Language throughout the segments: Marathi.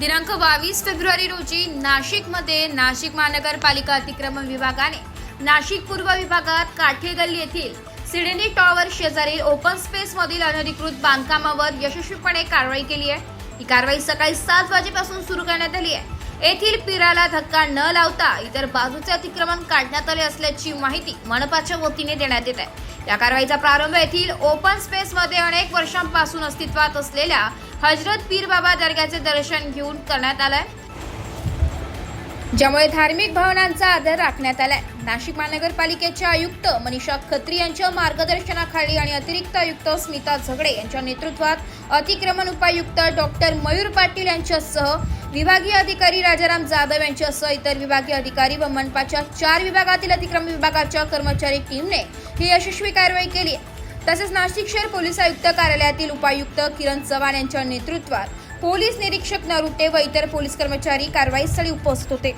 दिनांक 22 फेब्रुवारी रोजी नाशिकमध्ये नाशिक महानगरपालिका अतिक्रमण विभागाने नाशिक पूर्व विभागात काठे गल्ली येथील सिडनी टॉवर शेजारील ओपन स्पेस मधील अनधिकृत बांधकामावर यशस्वीपणे कारवाई केली आहे। ही कारवाई सकाळी 7 वाजेपासून सुरू करण्यात आली आहे। येथील पिराला धक्का न लावता इतर बाजूचे अतिक्रमण काढण्यात आले असल्याची माहिती मनपाच्या वतीने देण्यात येत आहे। या कारवाईचा प्रारंभ येथील ओपन स्पेस मध्ये अनेक वर्षांपासून अस्तित्वात असलेल्या हजरत पीर बाबा दर्ग्याचे दर्शन घेऊन करण्यात आले, ज्यामुळे धार्मिक भावनांचा आदर राखण्यात आलाय। नाशिक महानगरपालिकेच्या आयुक्त मनीषा खत्री यांच्या मार्गदर्शनाखाली आणि अतिरिक्त आयुक्त स्मिता झगडे यांच्या नेतृत्वात अतिक्रमण उपायुक्त डॉक्टर मयूर पाटील यांच्यासह विभागीय अधिकारी राजाराम जाधव यांच्यासह इतर विभागीय अधिकारी व मनपाच्या 4 विभागातील अतिक्रमण विभागाच्या कर्मचारी टीमने ही यशस्वी कारवाई केली। तसेच नाशिक शहर पोलीस आयुक्त कार्यालयातील उपायुक्त किरण चव्हाण यांच्या नेतृत्वात पोलीस निरीक्षक नरुटे व इतर पोलीस कर्मचारी कारवाईस्थळी उपस्थित होते।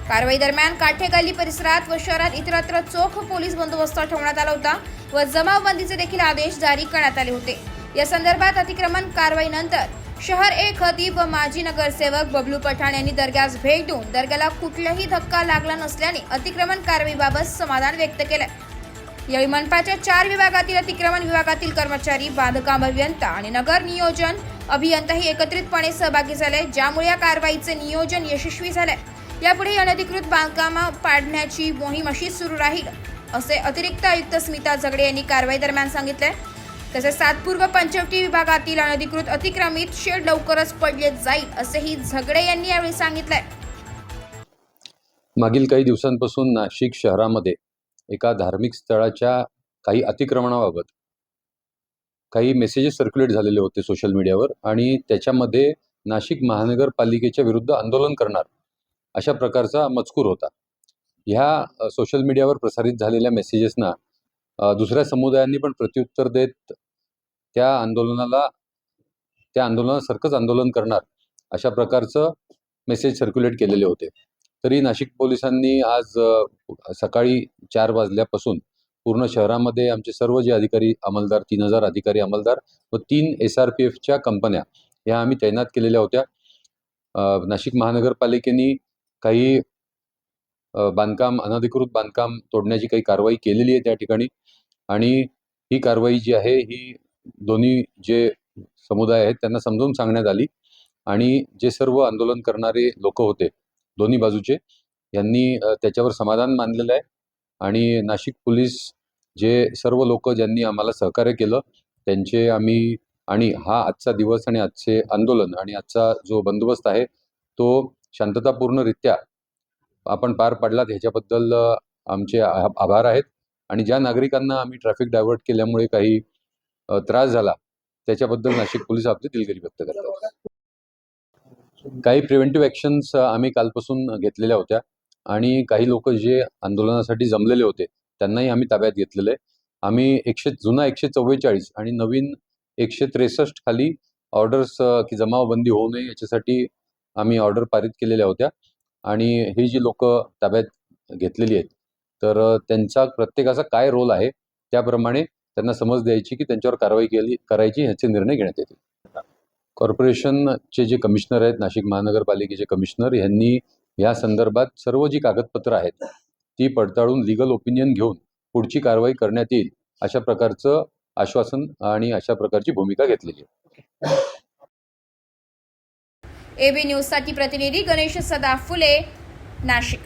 कारवाई दरम्यान काठे गल्ली परिसरात व शहरात इतरत्र चोख पोलीस बंदोबस्त ठेवण्यात आला होता व जमावबंदीचे देखील आदेश जारी करण्यात आले होते। या संदर्भात अतिक्रमण कारवाईनंतर शहर ए खतीब व माजी नगरसेवक बबलू पठाण यांनी दर्ग्यास भेट देऊन दर्ग्याला कुठलाही धक्का लागला नसल्याने अतिक्रमण कारवाईबाबत समाधान व्यक्त केले। यावेळी मनपाच्या 4 विभागातील अतिक्रमण विभागातील कर्मचारी, बांधकाम अभियंता आणि नगर नियोजन अभियंताही एकत्रितपणे सहभागी झाले, ज्यामुळे या कारवाईचे नियोजन यशस्वी झाले। यापुढे अनधिकृत बांधकाम पाडण्याची मोहीम अशीच सुरू राहील असे अतिरिक्त आयुक्त स्मिता झगडे यांनी कारवाई दरम्यान सांगितले। तसेच सातपूर पंचवटी विभागातील अनधिकृत अतिक्रमित शेड लवकरच पडले जाईल असेही झगडे यांनी यावेळी सांगितले। मागील काही दिवसांपासून नाशिक शहरामध्ये एका धार्मिक स्थळाच्या काही अतिक्रमणाबाबत काही मेसेजेस सर्क्युलेट झालेले होते सोशल मीडियावर आणि त्याच्यामध्ये नाशिक महानगरपालिकेच्या विरुद्ध आंदोलन करणार अशा प्रकारचा मजकूर होता। ह्या सोशल मीडियावर प्रसारित झालेल्या मेसेजेसना दुसऱ्या समुदायांनी पण प्रत्युत्तर देत त्या आंदोलनासारखंच आंदोलन करणार अशा प्रकारचं मेसेज सर्क्युलेट केलेले होते। तरी नाशिक पोलिसांनी आज सकाळी 4 वाजल्यापासून पूर्ण शहरामध्ये आमचे सर्व जे अधिकारी अंमलदार 3000 अधिकारी अंमलदार व 3 SRPFच्या कंपन्या ह्या आम्ही तैनात केलेल्या होत्या। नाशिक महानगरपालिकेने काही अनधिकृत बांधकाम तोडण्याची काही कारवाई केलेली आहे त्या ठिकाणी आणि ही कारवाई जी आहे ही दोन्ही जे समुदाय आहेत त्यांना समजावून सांगण्यात आली आणि जे सर्व आंदोलन करणारे लोक होते दोन्ही बाजूचे यांनी त्याच्यावर समाधान मानलेलं आहे आणि नाशिक पोलीस जे सर्व लोक ज्यांनी आम्हाला सहकार्य केलं त्यांचे आम्ही आणि हा आजचा दिवस आणि आजचे आंदोलन आणि आजचा जो बंदोबस्त आहे तो शांततापूर्णरित्या आपण पार पाडलात ह्याच्याबद्दल आमचे आभार आहेत आणि ज्या नागरिकांना आम्ही ट्रॅफिक डायव्हर्ट केल्यामुळे काही त्रास झाला त्याच्याबद्दल नाशिक पोलीस आपली दिलगिरी व्यक्त करतात। काही प्रिव्हेंटिव्ह ॲक्शन्स आम्ही कालपासून घेतलेल्या होत्या आणि काही लोक जे आंदोलनासाठी जमलेले होते त्यांनाही आम्ही ताब्यात घेतलेलं आहे। आम्ही जुना 144 आणि नवीन 163 खाली ऑर्डर्स की जमावबंदी होऊ नये याच्यासाठी आम्ही ऑर्डर पारित केलेल्या होत्या आणि ही जी लोक ताब्यात घेतलेली आहेत तर त्यांचा प्रत्येकाचा काय रोल आहे त्याप्रमाणे त्यांना समज द्यायची की त्यांच्यावर कारवाई करायची ह्याचे निर्णय घेण्यात येतील। कॉर्पोरेशनचे जे कमिशनर आहेत नाशिक महानगरपालिकेचे कमिशनर यांनी या संदर्भात सर्व जी कागदपत्र आहेत ती पडताळून लीगल ओपिनियन घेऊन पुढची कारवाई करण्यात येईल अशा प्रकारचं आश्वासन आणि अशा प्रकारची भूमिका घेतलेली आहे। AB न्यूज साठी प्रतिनिधी गणेश सदा फुले, नाशिक।